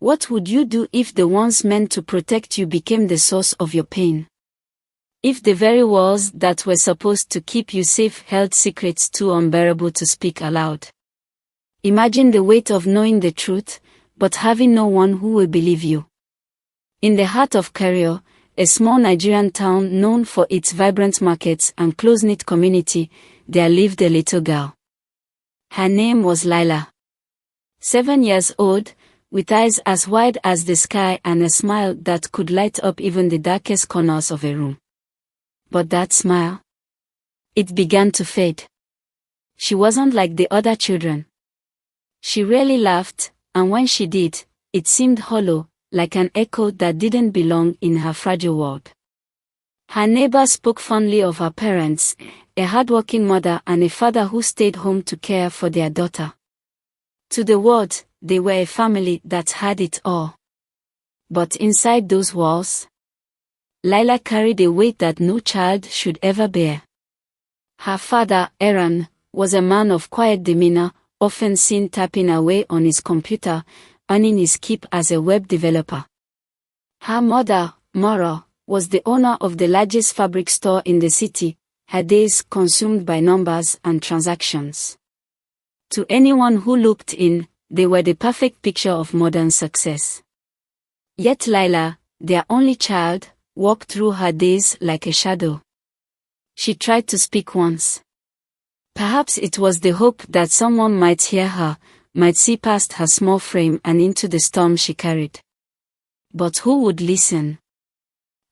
What would you do if the ones meant to protect you became the source of your pain? If the very walls that were supposed to keep you safe held secrets too unbearable to speak aloud? Imagine the weight of knowing the truth, but having no one who will believe you. In the heart of Cairo, a small Nigerian town known for its vibrant markets and close-knit community, there lived a little girl. Her name was Lila. 7 years old, with eyes as wide as the sky and a smile that could light up even the darkest corners of a room. But that smile? It began to fade. She wasn't like the other children. She rarely laughed, and when she did, it seemed hollow, like an echo that didn't belong in her fragile world. Her neighbors spoke fondly of her parents, a hardworking mother and a father who stayed home to care for their daughter. To the world, they were a family that had it all. But inside those walls, Lila carried a weight that no child should ever bear. Her father, Aaron, was a man of quiet demeanor, often seen tapping away on his computer, earning his keep as a web developer. Her mother, Mara, was the owner of the largest fabric store in the city, her days consumed by numbers and transactions. To anyone who looked in, they were the perfect picture of modern success. Yet Lila, their only child, walked through her days like a shadow. She tried to speak once. Perhaps it was the hope that someone might hear her, might see past her small frame and into the storm she carried. But who would listen?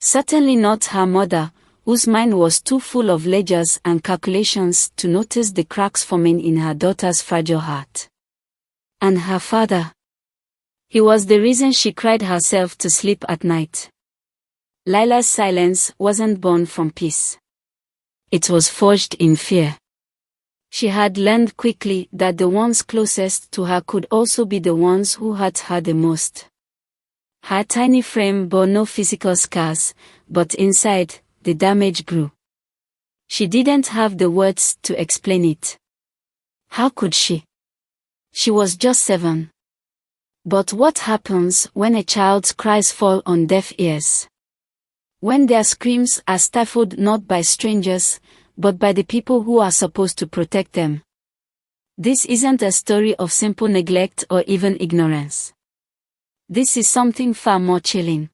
Certainly not her mother, whose mind was too full of ledgers and calculations to notice the cracks forming in her daughter's fragile heart. And her father? He was the reason she cried herself to sleep at night. Lila's silence wasn't born from peace. It was forged in fear. She had learned quickly that the ones closest to her could also be the ones who hurt her the most. Her tiny frame bore no physical scars, but inside, the damage grew. She didn't have the words to explain it. How could she? She was just 7. But what happens when a child's cries fall on deaf ears? When their screams are stifled not by strangers, but by the people who are supposed to protect them. This isn't a story of simple neglect or even ignorance. This is something far more chilling.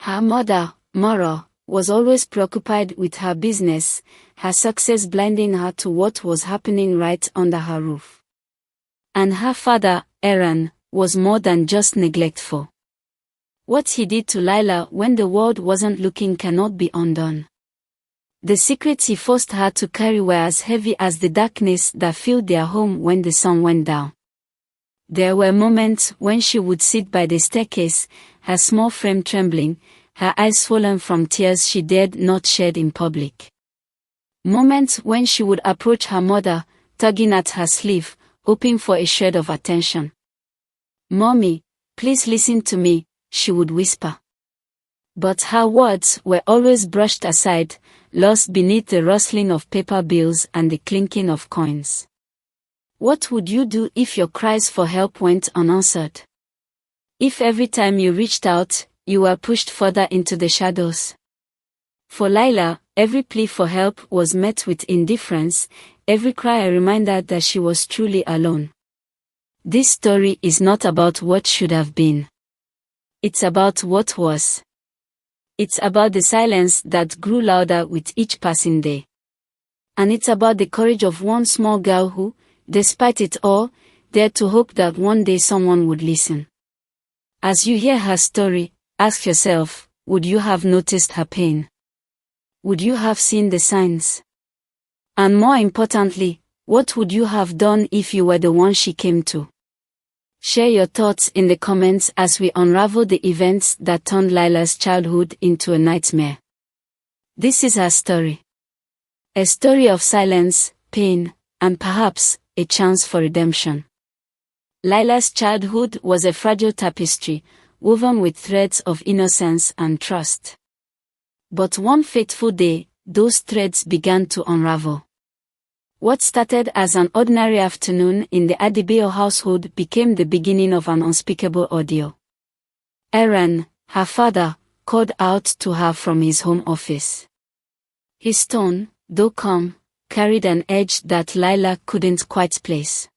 Her mother, Mara, was always preoccupied with her business, her success blinding her to what was happening right under her roof. And her father, Aaron, was more than just neglectful. What he did to Lila when the world wasn't looking cannot be undone. The secrets he forced her to carry were as heavy as the darkness that filled their home when the sun went down. There were moments when she would sit by the staircase, her small frame trembling, her eyes swollen from tears she dared not shed in public. Moments when she would approach her mother, tugging at her sleeve, hoping for a shred of attention. "Mommy, please listen to me," she would whisper. But her words were always brushed aside, lost beneath the rustling of paper bills and the clinking of coins. What would you do if your cries for help went unanswered? If every time you reached out, you were pushed further into the shadows? For Lila, every plea for help was met with indifference, every cry a reminder that she was truly alone. This story is not about what should have been. It's about what was. It's about the silence that grew louder with each passing day. And it's about the courage of one small girl who, despite it all, dared to hope that one day someone would listen. As you hear her story, ask yourself, would you have noticed her pain? Would you have seen the signs? And more importantly, what would you have done if you were the one she came to? Share your thoughts in the comments as we unravel the events that turned Lila's childhood into a nightmare. This is her story. A story of silence, pain, and perhaps a chance for redemption. Lila's childhood was a fragile tapestry, woven with threads of innocence and trust. But one fateful day, those threads began to unravel. What started as an ordinary afternoon in the Adebayo household became the beginning of an unspeakable ordeal. Aaron, her father, called out to her from his home office. His tone, though calm, carried an edge that Lila couldn't quite place.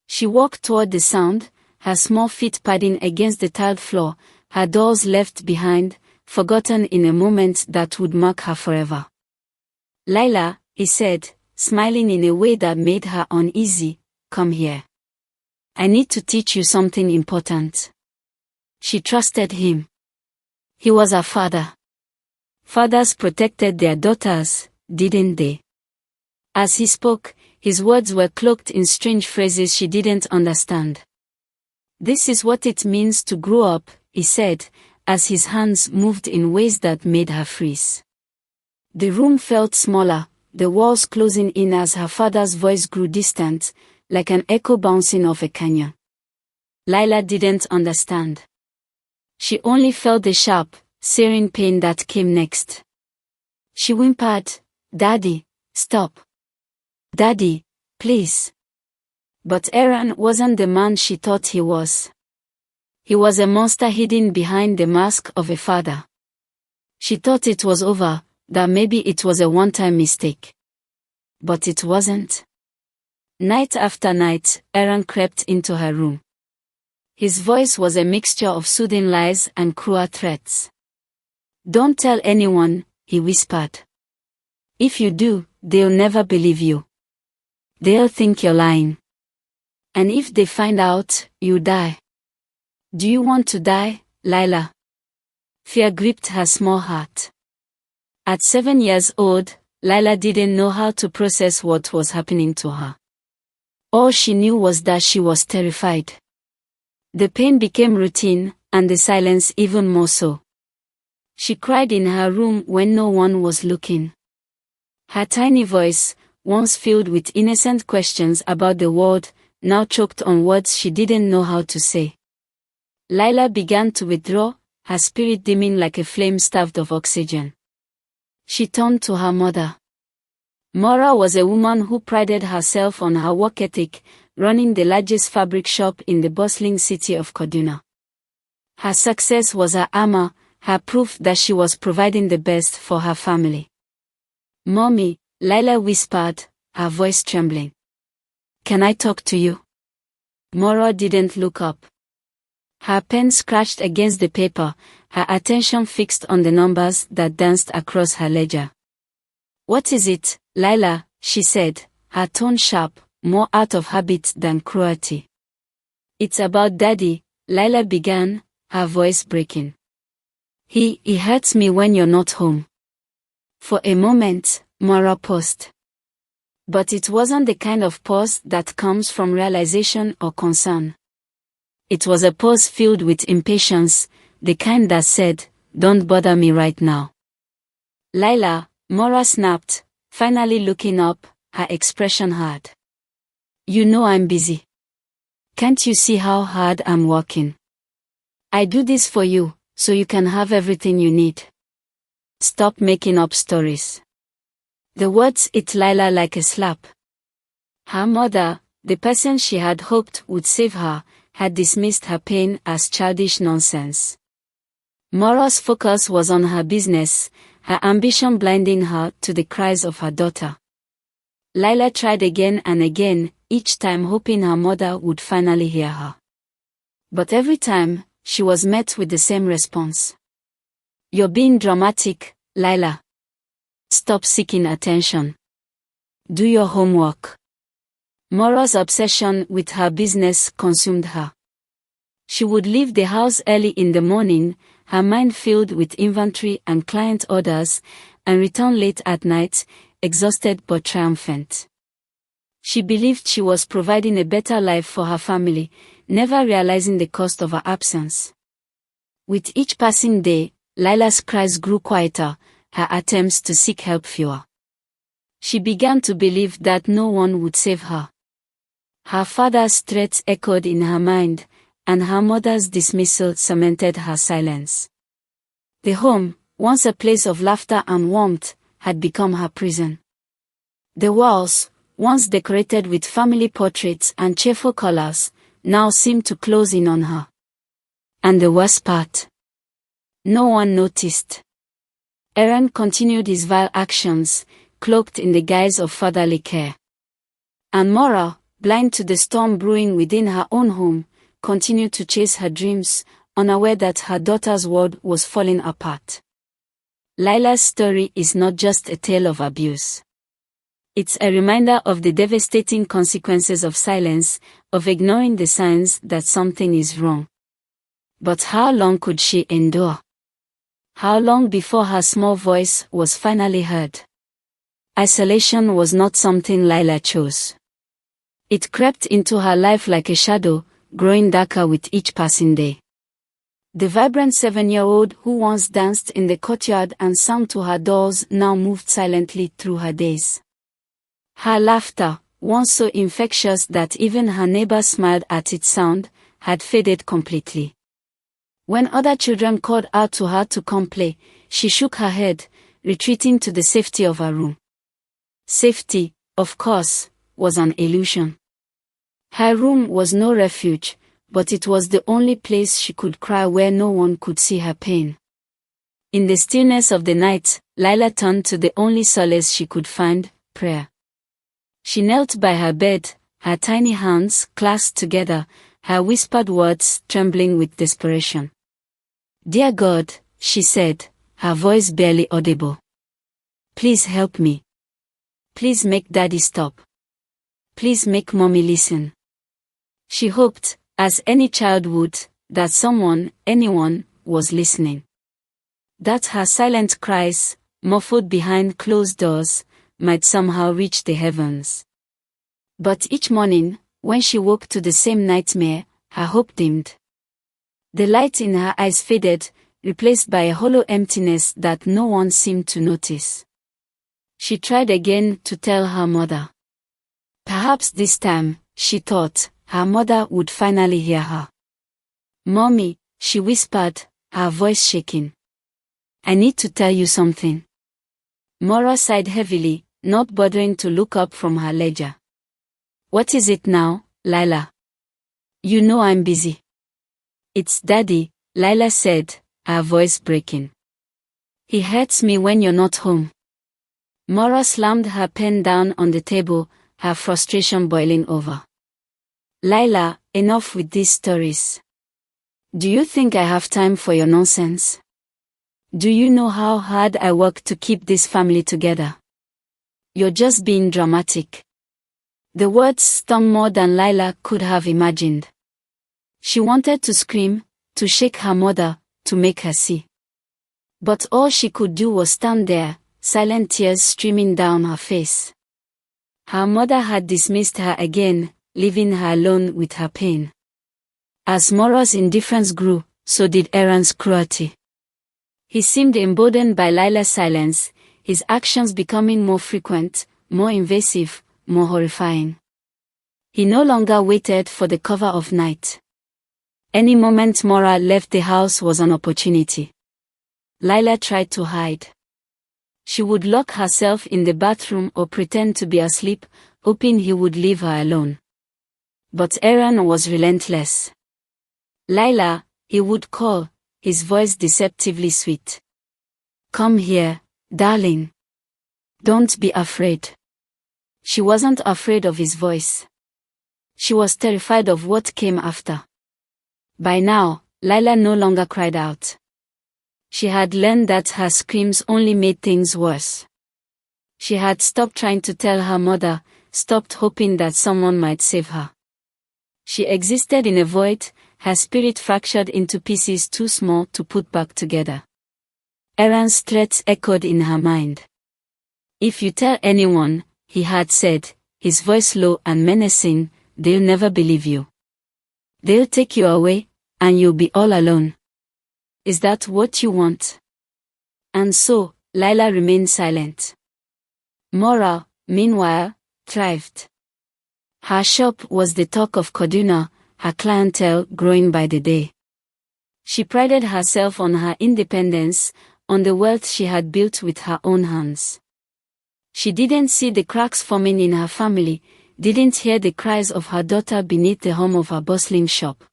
She walked toward the sound, her small feet padding against the tiled floor, her dolls left behind, forgotten in a moment that would mark her forever. Lila, he said, smiling in a way that made her uneasy, come here. I need to teach you something important. She trusted him. He was her father. Fathers protected their daughters, didn't they? As he spoke, his words were cloaked in strange phrases she didn't understand. This is what it means to grow up, he said, as his hands moved in ways that made her freeze. The room felt smaller, the walls closing in as her father's voice grew distant, like an echo bouncing off a canyon. Lila didn't understand. She only felt the sharp, searing pain that came next. She whimpered, "Daddy, stop. Daddy, please." But Aaron wasn't the man she thought he was. He was a monster hidden behind the mask of a father. She thought it was over, that maybe it was a one-time mistake. But it wasn't. Night after night, Aaron crept into her room. His voice was a mixture of soothing lies and cruel threats. "Don't tell anyone," he whispered. "If you do, they'll never believe you. They'll think you're lying. And if they find out, you die." "Do you want to die, Lila?" Fear gripped her small heart. At 7 years old, Lila didn't know how to process what was happening to her. All she knew was that she was terrified. The pain became routine, and the silence even more so. She cried in her room when no one was looking. Her tiny voice, once filled with innocent questions about the world, now choked on words she didn't know how to say. Lila began to withdraw, her spirit dimming like a flame starved of oxygen. She turned to her mother. Maura was a woman who prided herself on her work ethic, running the largest fabric shop in the bustling city of Kaduna. Her success was her armor, her proof that she was providing the best for her family. "Mommy," Lila whispered, her voice trembling. "Can I talk to you?" Maura didn't look up. Her pen scratched against the paper, her attention fixed on the numbers that danced across her ledger. "What is it, Lila?" she said, her tone sharp, more out of habit than cruelty. "It's about Daddy," Lila began, her voice breaking. He hurts me when you're not home." For a moment, Maura paused. But it wasn't the kind of pause that comes from realization or concern. It was a pause filled with impatience, the kind that said, "Don't bother me right now." "Lila," Maura snapped, finally looking up, her expression hard. "You know I'm busy. Can't you see how hard I'm working? I do this for you, so you can have everything you need. Stop making up stories." The words hit Lila like a slap. Her mother, the person she had hoped would save her, had dismissed her pain as childish nonsense. Maura's focus was on her business, her ambition blinding her to the cries of her daughter. Lila tried again and again, each time hoping her mother would finally hear her. But every time, she was met with the same response. "You're being dramatic, Lila. Stop seeking attention. Do your homework." Maura's obsession with her business consumed her. She would leave the house early in the morning, her mind filled with inventory and client orders, and return late at night, exhausted but triumphant. She believed she was providing a better life for her family, never realizing the cost of her absence. With each passing day, Lila's cries grew quieter, her attempts to seek help fewer. She began to believe that no one would save her. Her father's threats echoed in her mind, and her mother's dismissal cemented her silence. The home, once a place of laughter and warmth, had become her prison. The walls, once decorated with family portraits and cheerful colors, now seemed to close in on her. And the worst part? No one noticed. Aaron continued his vile actions, cloaked in the guise of fatherly care. And Mora, blind to the storm brewing within her own home, continued to chase her dreams, unaware that her daughter's world was falling apart. Lila's story is not just a tale of abuse. It's a reminder of the devastating consequences of silence, of ignoring the signs that something is wrong. But how long could she endure? How long before her small voice was finally heard? Isolation was not something Lila chose. It crept into her life like a shadow, growing darker with each passing day. The vibrant 7-year-old who once danced in the courtyard and sang to her dolls now moved silently through her days. Her laughter, once so infectious that even her neighbors smiled at its sound, had faded completely. When other children called out to her to come play, she shook her head, retreating to the safety of her room. Safety, of course, was an illusion. Her room was no refuge, but it was the only place she could cry where no one could see her pain. In the stillness of the night, Lila turned to the only solace she could find, prayer. She knelt by her bed, her tiny hands clasped together, her whispered words trembling with desperation. "Dear God," she said, her voice barely audible. "Please help me. Please make Daddy stop. Please make Mommy listen." She hoped, as any child would, that someone, anyone, was listening. That her silent cries, muffled behind closed doors, might somehow reach the heavens. But each morning, when she woke to the same nightmare, her hope dimmed. The light in her eyes faded, replaced by a hollow emptiness that no one seemed to notice. She tried again to tell her mother. Perhaps this time, she thought, her mother would finally hear her. "Mommy," she whispered, her voice shaking. "I need to tell you something." Mora sighed heavily, not bothering to look up from her ledger. "What is it now, Lila?" "You know I'm busy." "It's Daddy," Lila said, her voice breaking. "He hurts me when you're not home." Mora slammed her pen down on the table, her frustration boiling over. "Lila, enough with these stories. Do you think I have time for your nonsense? Do you know how hard I work to keep this family together? You're just being dramatic." The words stung more than Lila could have imagined. She wanted to scream, to shake her mother, to make her see. But all she could do was stand there, silent tears streaming down her face. Her mother had dismissed her again, leaving her alone with her pain. As Mora's indifference grew, so did Aaron's cruelty. He seemed emboldened by Lila's silence, his actions becoming more frequent, more invasive, more horrifying. He no longer waited for the cover of night. Any moment Mora left the house was an opportunity. Lila tried to hide. She would lock herself in the bathroom or pretend to be asleep, hoping he would leave her alone. But Aaron was relentless. "Lila," he would call, his voice deceptively sweet. "Come here, darling. Don't be afraid." She wasn't afraid of his voice. She was terrified of what came after. By now, Lila no longer cried out. She had learned that her screams only made things worse. She had stopped trying to tell her mother, stopped hoping that someone might save her. She existed in a void, her spirit fractured into pieces too small to put back together. Aaron's threats echoed in her mind. "If you tell anyone," he had said, his voice low and menacing, "they'll never believe you. They'll take you away, and you'll be all alone. Is that what you want?" And so, Lila remained silent. Mora, meanwhile, thrived. Her shop was the talk of Kaduna, her clientele growing by the day. She prided herself on her independence, on the wealth she had built with her own hands. She didn't see the cracks forming in her family, didn't hear the cries of her daughter beneath the hum of her bustling shop.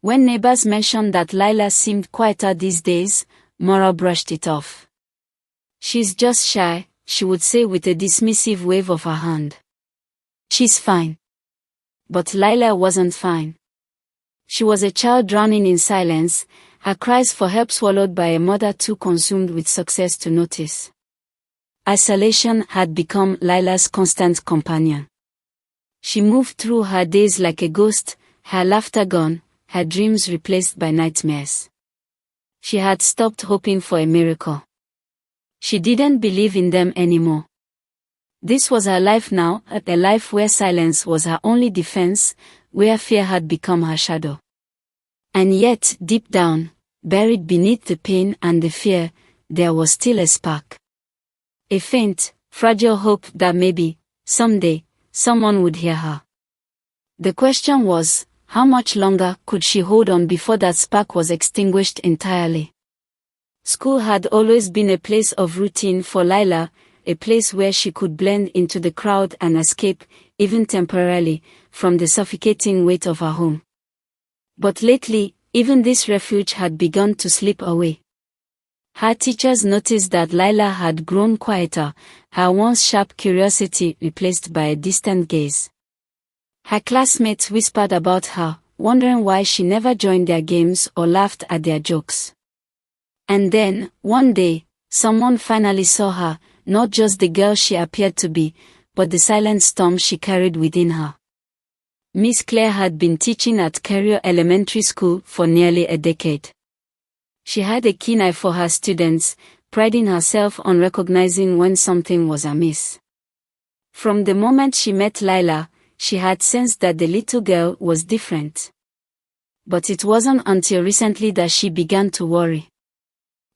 When neighbors mentioned that Lila seemed quieter these days, Maura brushed it off. "She's just shy," she would say with a dismissive wave of her hand. "She's fine." But Lila wasn't fine. She was a child drowning in silence, her cries for help swallowed by a mother too consumed with success to notice. Isolation had become Lila's constant companion. She moved through her days like a ghost, her laughter gone, her dreams replaced by nightmares. She had stopped hoping for a miracle. She didn't believe in them anymore. This was her life now, a life where silence was her only defense, where fear had become her shadow. And yet, deep down, buried beneath the pain and the fear, there was still a spark. A faint, fragile hope that maybe, someday, someone would hear her. The question was, how much longer could she hold on before that spark was extinguished entirely? School had always been a place of routine for Lila, a place where she could blend into the crowd and escape, even temporarily, from the suffocating weight of her home. But lately, even this refuge had begun to slip away. Her teachers noticed that Lila had grown quieter, her once sharp curiosity replaced by a distant gaze. Her classmates whispered about her, wondering why she never joined their games or laughed at their jokes. And then, one day, someone finally saw her, not just the girl she appeared to be, but the silent storm she carried within her. Miss Claire had been teaching at Carrier Elementary School for nearly a decade. She had a keen eye for her students, priding herself on recognizing when something was amiss. From the moment she met Lila, she had sensed that the little girl was different. But it wasn't until recently that she began to worry.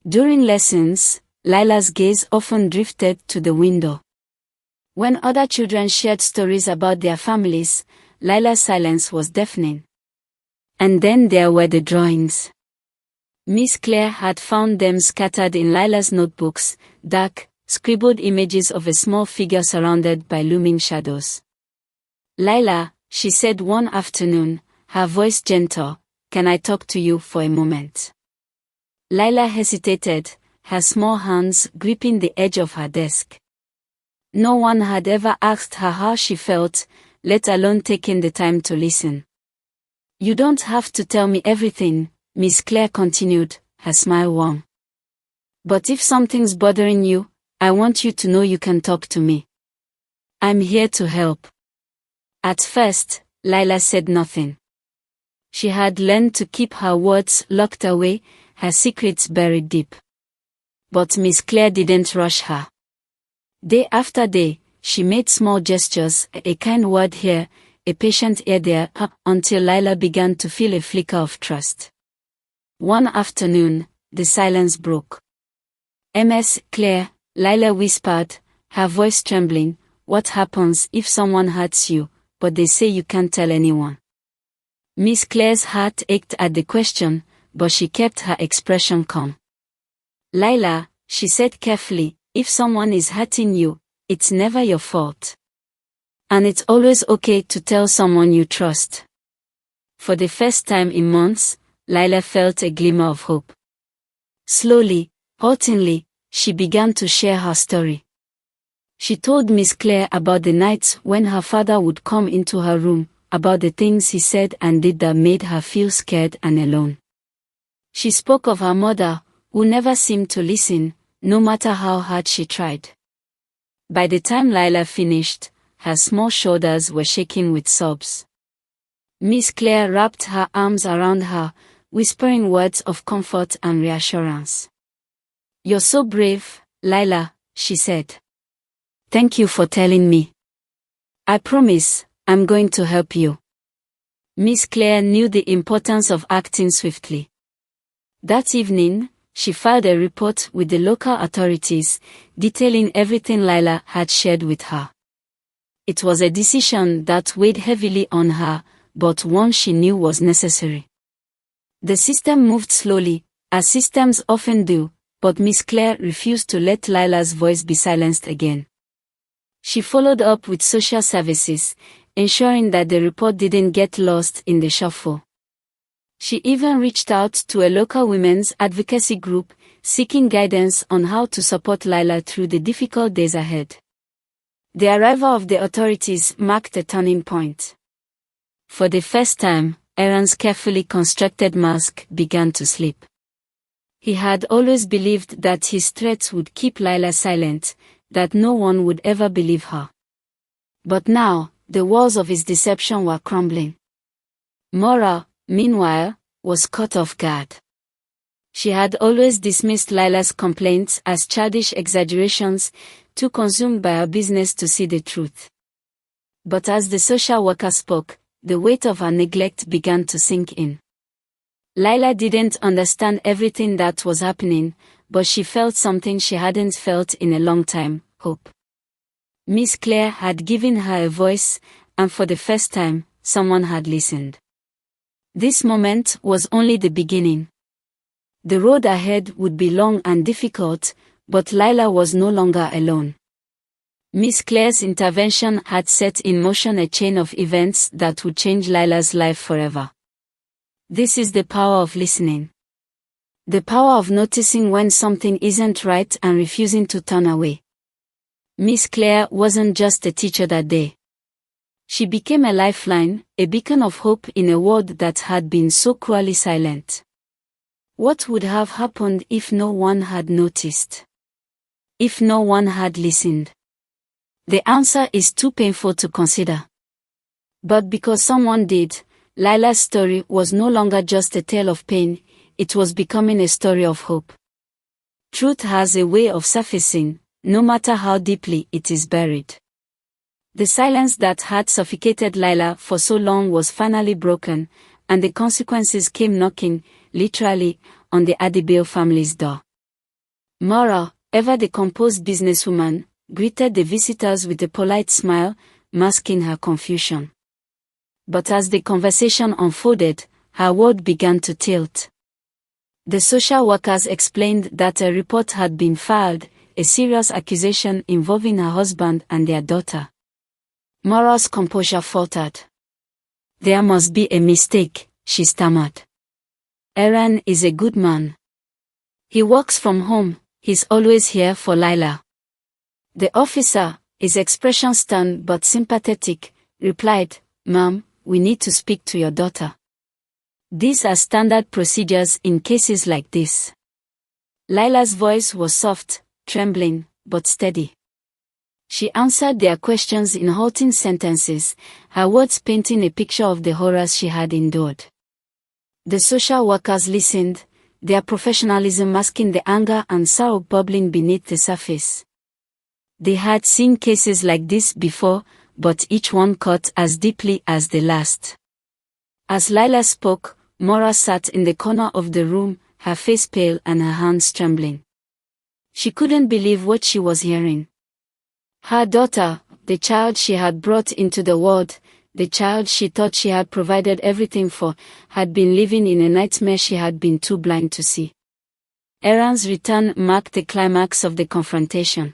During lessons, Lila's gaze often drifted to the window. When other children shared stories about their families, Lila's silence was deafening. And then there were the drawings. Miss Claire had found them scattered in Lila's notebooks, dark, scribbled images of a small figure surrounded by looming shadows. "Lila," she said one afternoon, her voice gentle, "can I talk to you for a moment?" Lila hesitated, her small hands gripping the edge of her desk. No one had ever asked her how she felt, let alone taken the time to listen. "You don't have to tell me everything," Miss Claire continued, her smile warm. "But if something's bothering you, I want you to know you can talk to me. I'm here to help." At first, Lila said nothing. She had learned to keep her words locked away, her secrets buried deep. But Miss Claire didn't rush her. Day after day, she made small gestures, a kind word here, a patient ear there, until Lila began to feel a flicker of trust. One afternoon, the silence broke. "Ms. Claire," Lila whispered, her voice trembling, "what happens if someone hurts you, but they say you can't tell anyone?" Miss Claire's heart ached at the question, but she kept her expression calm. "Lila," she said carefully, "if someone is hurting you, it's never your fault. And it's always okay to tell someone you trust." For the first time in months, Lila felt a glimmer of hope. Slowly, haltingly, she began to share her story. She told Miss Claire about the nights when her father would come into her room, about the things he said and did that made her feel scared and alone. She spoke of her mother, who never seemed to listen, no matter how hard she tried. By the time Lila finished, her small shoulders were shaking with sobs. Miss Claire wrapped her arms around her, whispering words of comfort and reassurance. "You're so brave, Lila," she said. "Thank you for telling me. I promise, I'm going to help you." Miss Claire knew the importance of acting swiftly. That evening, she filed a report with the local authorities, detailing everything Lila had shared with her. It was a decision that weighed heavily on her, but one she knew was necessary. The system moved slowly, as systems often do, but Miss Claire refused to let Lila's voice be silenced again. She followed up with social services, ensuring that the report didn't get lost in the shuffle. She even reached out to a local women's advocacy group, seeking guidance on how to support Lila through the difficult days ahead. The arrival of the authorities marked a turning point. For the first time, Aaron's carefully constructed mask began to slip. He had always believed that his threats would keep Lila silent, that no one would ever believe her. But now, the walls of his deception were crumbling. Maura, meanwhile, was caught off guard. She had always dismissed Lila's complaints as childish exaggerations, too consumed by her business to see the truth. But as the social worker spoke, the weight of her neglect began to sink in. Lila didn't understand everything that was happening, but she felt something she hadn't felt in a long time: hope. Miss Claire had given her a voice, and for the first time, someone had listened. This moment was only the beginning. The road ahead would be long and difficult, but Lila was no longer alone. Miss Claire's intervention had set in motion a chain of events that would change Lila's life forever. This is the power of listening. The power of noticing when something isn't right and refusing to turn away. Miss Claire wasn't just a teacher that day. She became a lifeline, a beacon of hope in a world that had been so cruelly silent. What would have happened if no one had noticed? If no one had listened? The answer is too painful to consider. But because someone did, Lila's story was no longer just a tale of pain, it was becoming a story of hope. Truth has a way of surfacing, no matter how deeply it is buried. The silence that had suffocated Lila for so long was finally broken, and the consequences came knocking, literally, on the Adebayo family's door. Maura, ever the composed businesswoman, greeted the visitors with a polite smile, masking her confusion. But as the conversation unfolded, her world began to tilt. The social workers explained that a report had been filed, a serious accusation involving her husband and their daughter. Maura's composure faltered. "There must be a mistake," she stammered. "Aaron is a good man. He works from home, he's always here for Lila." The officer, his expression stern but sympathetic, replied, "Ma'am, we need to speak to your daughter. These are standard procedures in cases like this." Lila's voice was soft, trembling, but steady. She answered their questions in halting sentences, her words painting a picture of the horrors she had endured. The social workers listened, their professionalism masking the anger and sorrow bubbling beneath the surface. They had seen cases like this before, but each one cut as deeply as the last. As Lila spoke, Maura sat in the corner of the room, her face pale and her hands trembling. She couldn't believe what she was hearing. Her daughter, the child she had brought into the world, the child she thought she had provided everything for, had been living in a nightmare she had been too blind to see. Aaron's return marked the climax of the confrontation.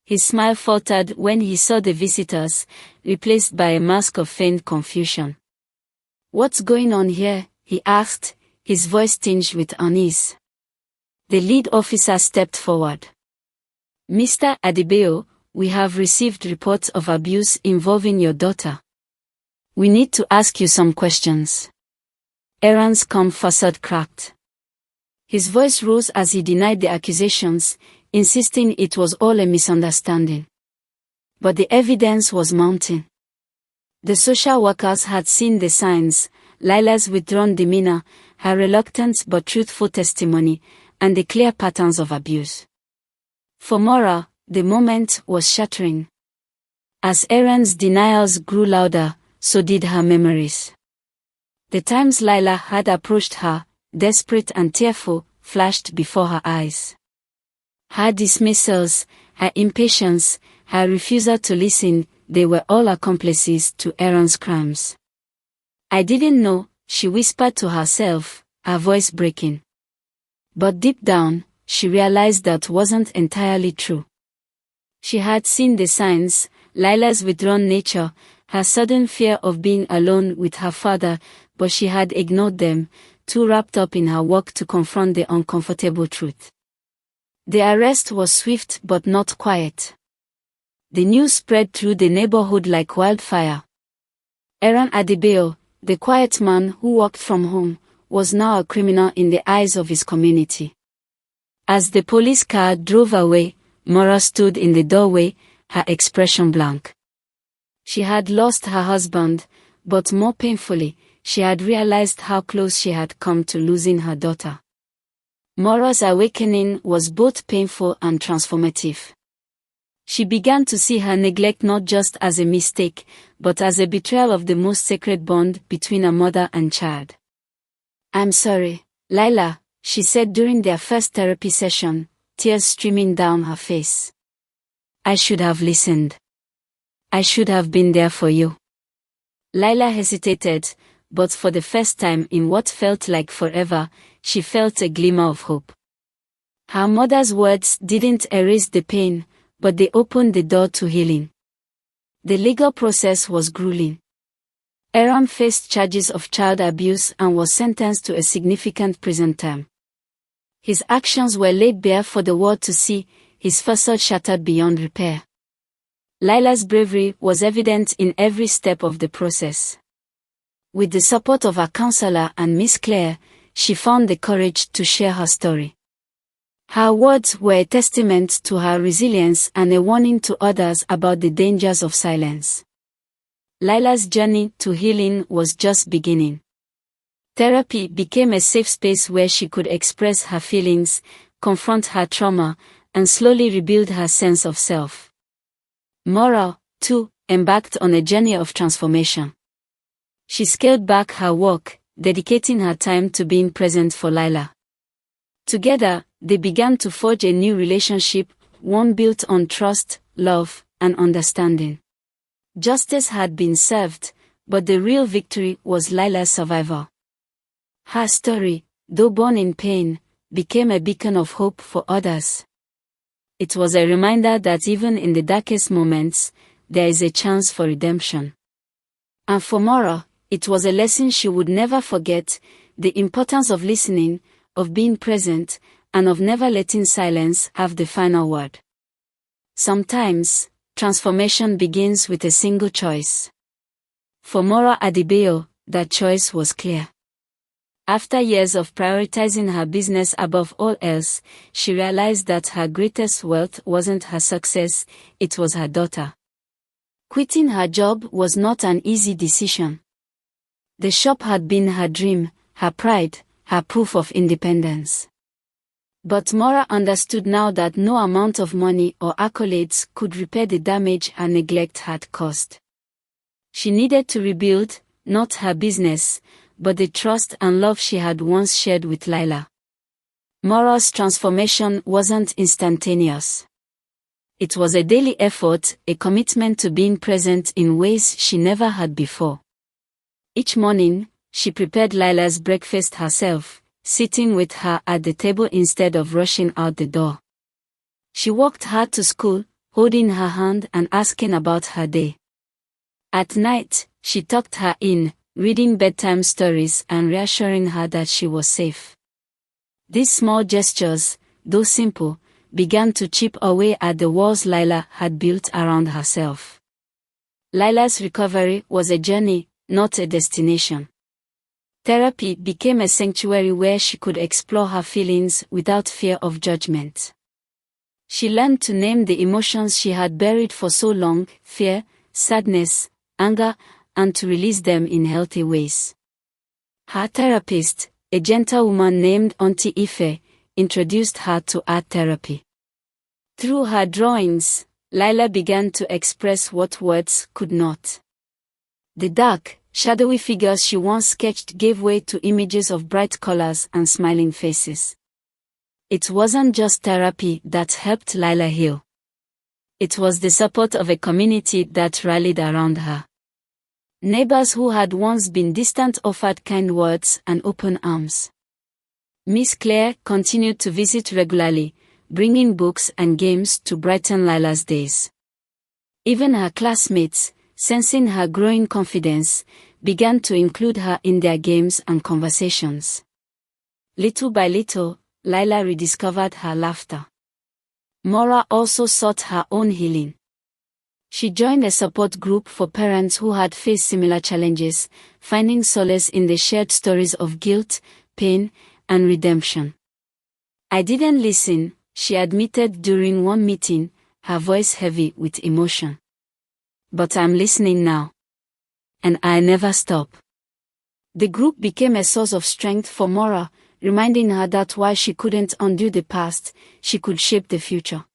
His smile faltered when he saw the visitors, replaced by a mask of feigned confusion. "What's going on here?" he asked, his voice tinged with unease. The lead officer stepped forward. "Mr. Adebayo, we have received reports of abuse involving your daughter. We need to ask you some questions." Aaron's calm facade cracked. His voice rose as he denied the accusations, insisting it was all a misunderstanding. But the evidence was mounting. The social workers had seen the signs: Lila's withdrawn demeanor, her reluctant but truthful testimony, and the clear patterns of abuse. For Maura, the moment was shattering. As Aaron's denials grew louder, so did her memories. The times Lila had approached her, desperate and tearful, flashed before her eyes. Her dismissals, her impatience, her refusal to listen, they were all accomplices to Aaron's crimes. "I didn't know," she whispered to herself, her voice breaking. But deep down, she realized that wasn't entirely true. She had seen the signs: Lila's withdrawn nature, her sudden fear of being alone with her father, but she had ignored them, too wrapped up in her work to confront the uncomfortable truth. The arrest was swift but not quiet. The news spread through the neighborhood like wildfire. Aaron Adebayo, the quiet man who worked from home, was now a criminal in the eyes of his community. As the police car drove away, Maura stood in the doorway, her expression blank. She had lost her husband, but more painfully, she had realized how close she had come to losing her daughter. Maura's awakening was both painful and transformative. She began to see her neglect not just as a mistake, but as a betrayal of the most sacred bond between a mother and child. "I'm sorry, Lila," she said during their first therapy session, tears streaming down her face. "I should have listened. I should have been there for you." Lila hesitated, but for the first time in what felt like forever, she felt a glimmer of hope. Her mother's words didn't erase the pain, but they opened the door to healing. The legal process was grueling. Aaron faced charges of child abuse and was sentenced to a significant prison term. His actions were laid bare for the world to see, his facade shattered beyond repair. Lila's bravery was evident in every step of the process. With the support of her counselor and Miss Claire, she found the courage to share her story. Her words were a testament to her resilience and a warning to others about the dangers of silence. Lila's journey to healing was just beginning. Therapy became a safe space where she could express her feelings, confront her trauma, and slowly rebuild her sense of self. Maura, too, embarked on a journey of transformation. She scaled back her work, dedicating her time to being present for Lila. Together, they began to forge a new relationship, one built on trust, love, and understanding. Justice had been served, but the real victory was Lila's survival. Her story, though born in pain, became a beacon of hope for others. It was a reminder that even in the darkest moments, there is a chance for redemption. And for Maura, it was a lesson she would never forget, the importance of listening, of being present, and of never letting silence have the final word. Sometimes, transformation begins with a single choice. For Maura Adebayo, that choice was clear. After years of prioritizing her business above all else, she realized that her greatest wealth wasn't her success, it was her daughter. Quitting her job was not an easy decision. The shop had been her dream, her pride, her proof of independence. But Maura understood now that no amount of money or accolades could repair the damage her neglect had caused. She needed to rebuild, not her business, but the trust and love she had once shared with Lila. Maura's transformation wasn't instantaneous. It was a daily effort, a commitment to being present in ways she never had before. Each morning, she prepared Lila's breakfast herself, sitting with her at the table instead of rushing out the door. She walked her to school, holding her hand and asking about her day. At night, she tucked her in, reading bedtime stories and reassuring her that she was safe. These small gestures, though simple, began to chip away at the walls Lila had built around herself. Lila's recovery was a journey, not a destination. Therapy became a sanctuary where she could explore her feelings without fear of judgment. She learned to name the emotions she had buried for so long, fear, sadness, anger, and to release them in healthy ways. Her therapist, a gentle woman named Auntie Ife, introduced her to art therapy. Through her drawings, Lila began to express what words could not. The dark, shadowy figures she once sketched gave way to images of bright colors and smiling faces. It wasn't just therapy that helped Lila heal. It was the support of a community that rallied around her. Neighbors who had once been distant offered kind words and open arms. Miss Claire continued to visit regularly, bringing books and games to brighten Lila's days. Even her classmates, sensing her growing confidence, began to include her in their games and conversations. Little by little, Lila rediscovered her laughter. Maura also sought her own healing. She joined a support group for parents who had faced similar challenges, finding solace in the shared stories of guilt, pain, and redemption. "I didn't listen," she admitted during one meeting, her voice heavy with emotion. "But I'm listening now. And I never stop." The group became a source of strength for Maura, reminding her that while she couldn't undo the past, she could shape the future.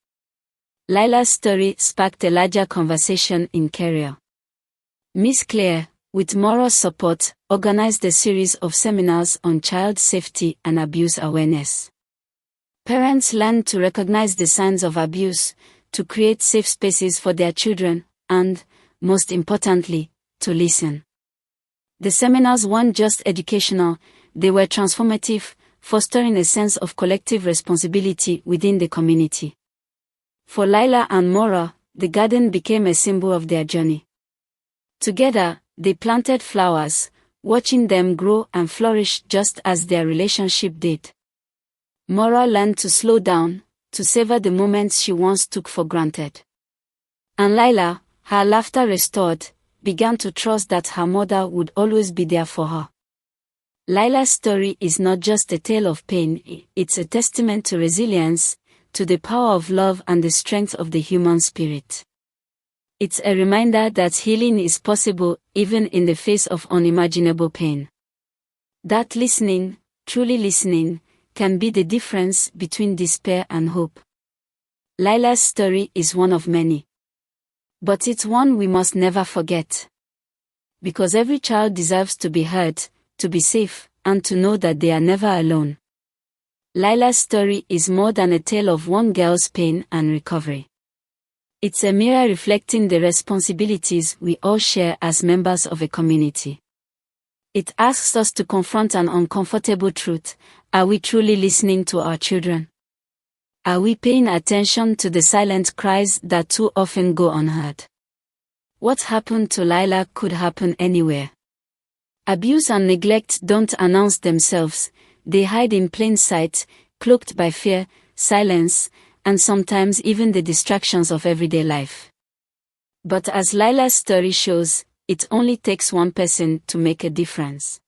Lila's story sparked a larger conversation in Career. Miss Claire, with Maura's support, organized a series of seminars on child safety and abuse awareness. Parents learned to recognize the signs of abuse, to create safe spaces for their children, and, most importantly, to listen. The seminars weren't just educational, they were transformative, fostering a sense of collective responsibility within the community. For Lila and Maura, the garden became a symbol of their journey. Together, they planted flowers, watching them grow and flourish just as their relationship did. Maura learned to slow down, to savor the moments she once took for granted. And Lila, her laughter restored, began to trust that her mother would always be there for her. Lila's story is not just a tale of pain, it's a testament to resilience, to the power of love and the strength of the human spirit. It's a reminder that healing is possible even in the face of unimaginable pain. That listening, truly listening, can be the difference between despair and hope. Lila's story is one of many. But it's one we must never forget. Because every child deserves to be heard, to be safe, and to know that they are never alone. Lila's story is more than a tale of one girl's pain and recovery. It's a mirror reflecting the responsibilities we all share as members of a community. It asks us to confront an uncomfortable truth: are we truly listening to our children? Are we paying attention to the silent cries that too often go unheard? What happened to Lila could happen anywhere. Abuse and neglect don't announce themselves, they hide in plain sight, cloaked by fear, silence, and sometimes even the distractions of everyday life. But as Lila's story shows, it only takes one person to make a difference.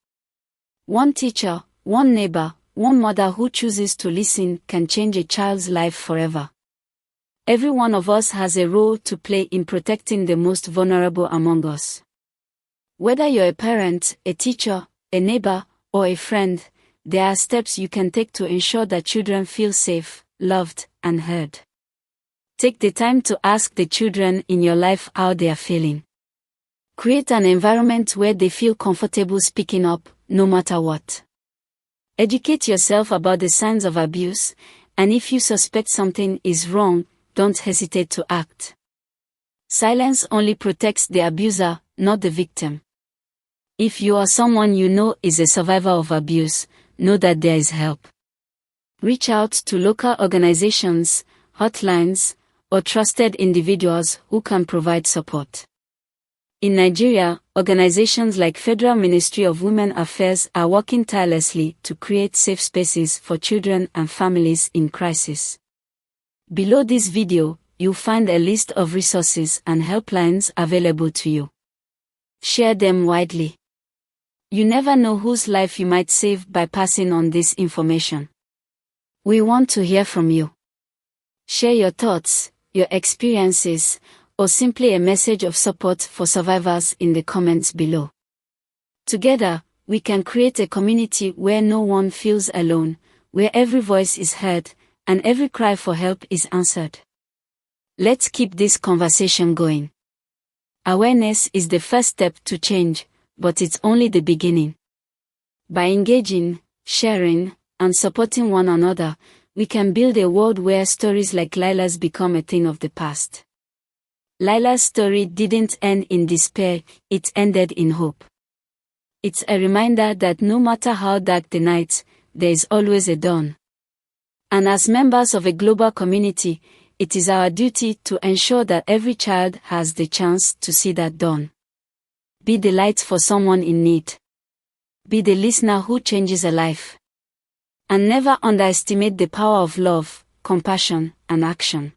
One teacher, one neighbor, one mother who chooses to listen can change a child's life forever. Every one of us has a role to play in protecting the most vulnerable among us. Whether you're a parent, a teacher, a neighbor, or a friend, there are steps you can take to ensure that children feel safe, loved, and heard. Take the time to ask the children in your life how they are feeling. Create an environment where they feel comfortable speaking up, no matter what. Educate yourself about the signs of abuse, and if you suspect something is wrong, don't hesitate to act. Silence only protects the abuser, not the victim. If you or someone you know is a survivor of abuse, know that there is help. Reach out to local organizations, hotlines, or trusted individuals who can provide support. In Nigeria, organizations like Federal Ministry of Women Affairs are working tirelessly to create safe spaces for children and families in crisis. Below this video, you'll find a list of resources and helplines available to you. Share them widely. You never know whose life you might save by passing on this information. We want to hear from you. Share your thoughts, your experiences, or simply a message of support for survivors in the comments below. Together, we can create a community where no one feels alone, where every voice is heard, and every cry for help is answered. Let's keep this conversation going. Awareness is the first step to change, but it's only the beginning. By engaging, sharing, and supporting one another, we can build a world where stories like Lila's become a thing of the past. Lila's story didn't end in despair, it ended in hope. It's a reminder that no matter how dark the night, there is always a dawn. And as members of a global community, it is our duty to ensure that every child has the chance to see that dawn. Be the light for someone in need. Be the listener who changes a life. And never underestimate the power of love, compassion, and action.